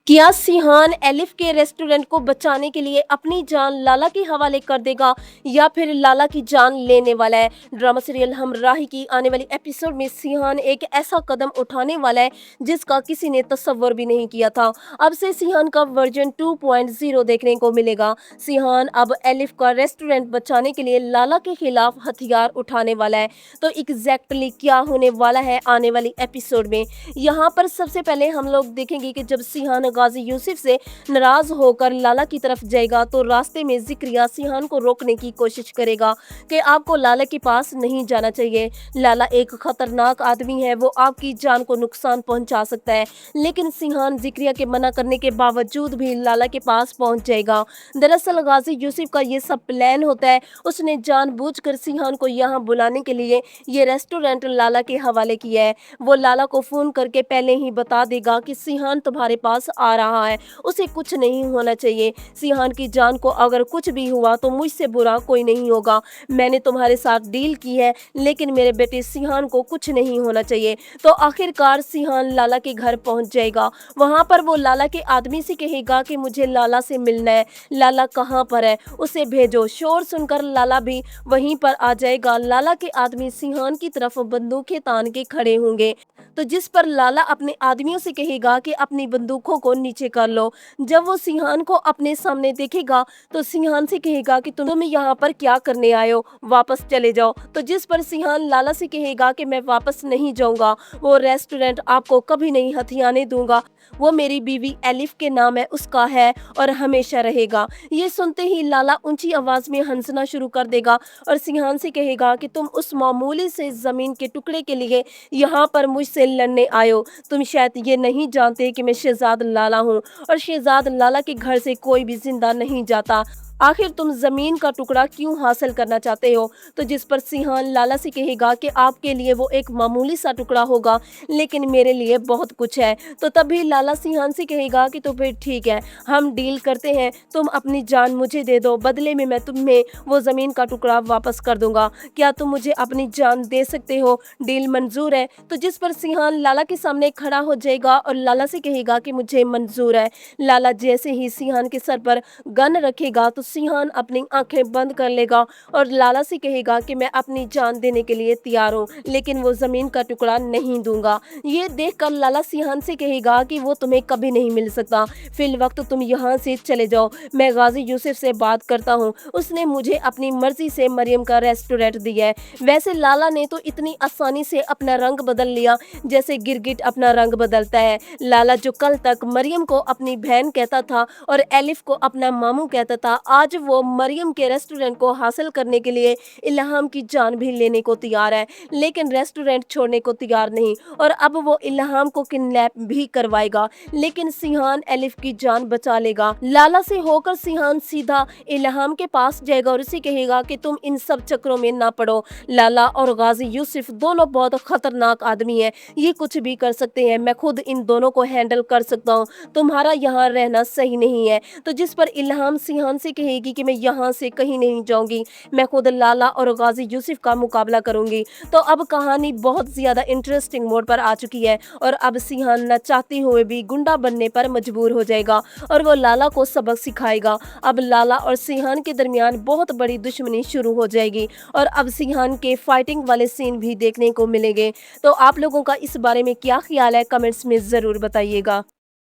क्या Sheehan elif के restaurant को बचाने के लिए अपनी जान लाला के हवाले कर देगा या फिर लाला की जान लेने वाला है। ड्रामा सीरियल हमराही की आने वाली एपिसोड में सिहान एक ऐसा कदम उठाने वाला है जिसका किसी ने तसव्वुर भी नहीं किया था। अब से सिहान का वर्जन 2.0 देखने को मिलेगा। सिहान अब एलिफ का रेस्टोरेंट बचाने के लिए लाला के खिलाफ हथियार उठाने वाला है। तो एग्जैक्टली क्या होने वाला है आने वाली एपिसोड में, यहाँ पर सबसे पहले हम लोग देखेंगे कि जब सिहान गाजी यूसुफ से नाराज होकर लाला की तरफ जाएगा तो रास्ते में जिक्रिया सिहान को रोकने की कोशिश करेगा कि आपको लाला के पास नहीं जाना चाहिए। लाला एक खतरनाक आदमी है, वो आपकी जान को नुकसान पहुंचा सकता है। लेकिन सिहान जिक्रिया के मना करने के बावजूद भी लाला के पास पहुंच जाएगा। दरअसल गाजी यूसुफ का ये सब प्लान होता है। उसने जानबूझकर सिहान को यहाँ बुलाने के लिए ये रेस्टोरेंट लाला के हवाले किया है। वो लाला को फोन करके पहले ही बता देगा कि सिहान तुम्हारे पास आ रहा है, उसे कुछ नहीं होना चाहिए। सिहान की जान को अगर कुछ भी हुआ तो मुझसे बुरा कोई नहीं होगा। मैंने तुम्हारे साथ डील की है, लेकिन मेरे बेटे सिहान को कुछ नहीं होना चाहिए। तो आखिरकार सिहान लाला के घर पहुंच जाएगा। वहां पर वो लाला के आदमी से कहेगा कि मुझे लाला से मिलना है। लाला कहाँ पर है, उसे भेजो। शोर सुनकर लाला भी वहीं पर आ जाएगा। लाला के आदमी सिहान की तरफ बंदूकें तान के खड़े होंगे, तो जिस पर लाला अपने आदमियों से कहेगा कि अपनी बंदूकों को नीचे कर लो। जब वो सिहान को अपने सामने देखेगा तो सिहान से कहेगा कि तुम यहाँ पर क्या करने आए हो, वापस चले जाओ। तो जिस पर सिहान लाला से कहेगा कि मैं वापस नहीं जाऊंगा, वो रेस्टोरेंट आपको कभी नहीं हथियाने दूंगा, वो मेरी बीवी एलिफ के नाम है, उसका है और हमेशा रहेगा। ये सुनते ही लाला ऊंची आवाज में हंसना शुरू कर देगा और सिहान से कहेगा कि तुम उस मामूली से जमीन के टुकड़े के लिए यहाँ पर मुझसे लड़ने आए हो। तुम शायद ये नहीं जानते कि मैं शहजाद लाला हूँ और शहजाद लाला के घर से कोई भी जिंदा नहीं जाता। आखिर तुम जमीन का टुकड़ा क्यों हासिल करना चाहते हो। तो जिस पर सिहान लाला से कहेगा कि आपके लिए वो एक मामूली सा टुकड़ा होगा, लेकिन मेरे लिए बहुत कुछ है। तो तभी लाला सिहान से कहेगा कि तो फिर ठीक है, हम डील करते हैं। तुम अपनी जान मुझे दे दो, बदले में मैं तुम्हें वो जमीन का टुकड़ा वापस कर दूंगा। क्या तुम मुझे अपनी जान दे सकते हो? डील मंजूर है? तो जिस पर सिहान लाला के सामने खड़ा हो जाएगा और लाला से कहेगा कि मुझे मंजूर है। लाला जैसे ही सिहान के सर पर गन रखेगा तो सिहान अपनी आंखें बंद कर लेगा और लाला से कहेगा कि मैं अपनी जान देने के लिए तैयार हूँ, लेकिन वो जमीन का टुकड़ा नहीं दूंगा। ये देखकर लाला सिहान से कहेगा कि वो तुम्हें कभी नहीं मिल सकता, फिल वक्त तुम यहाँ से चले जाओ। मैं गाजी यूसुफ से बात करता हूँ, उसने मुझे अपनी मर्जी से मरियम का रेस्टोरेंट दिया है। वैसे लाला ने तो इतनी आसानी से अपना रंग बदल लिया जैसे गिरगिट अपना रंग बदलता है। लाला जो कल तक मरियम को अपनी बहन कहता था और एलिफ को अपना मामू कहता था, आज वो मरियम के रेस्टोरेंट को हासिल करने के लिए इल्हाम की जान भी लेने को तैयार है, लेकिन रेस्टोरेंट छोड़ने को तैयार नहीं। और अब वो इल्हाम को किडनैप भी करवाएगा, लेकिन सिहान एलिफ की जान बचा लेगा। लाला से होकर सिहान सीधा इल्हाम के पास जाएगा और उसे कहेगा कि तुम इन सब चक्रों में ना पड़ो। लाला और गाजी यूसुफ दोनों बहुत खतरनाक आदमी हैं, ये कुछ भी कर सकते हैं। मैं खुद इन दोनों को हैंडल कर सकता हूँ, तुम्हारा यहाँ रहना सही नहीं है। तो जिस पर इल्हाम सिहान से कहेगी कि मैं यहाँ से कहीं नहीं जाऊंगी, मैं खुद लाला और गाजी यूसुफ का मुकाबला करूंगी। तो अब कहानी बहुत ज्यादा इंटरेस्टिंग मोड पर आ चुकी है और अब सिहान न चाहते हुए भी गुंडा बनने पर मजबूर हो जाएगा और वो लाला को सबक सिखाएगा। अब लाला और सिहान के दरमियान बहुत बड़ी दुश्मनी शुरू हो जाएगी और अब सिहान के फाइटिंग वाले सीन भी देखने को मिलेंगे। तो आप लोगों का इस बारे में क्या ख्याल है, कमेंट्स में जरूर बताइएगा।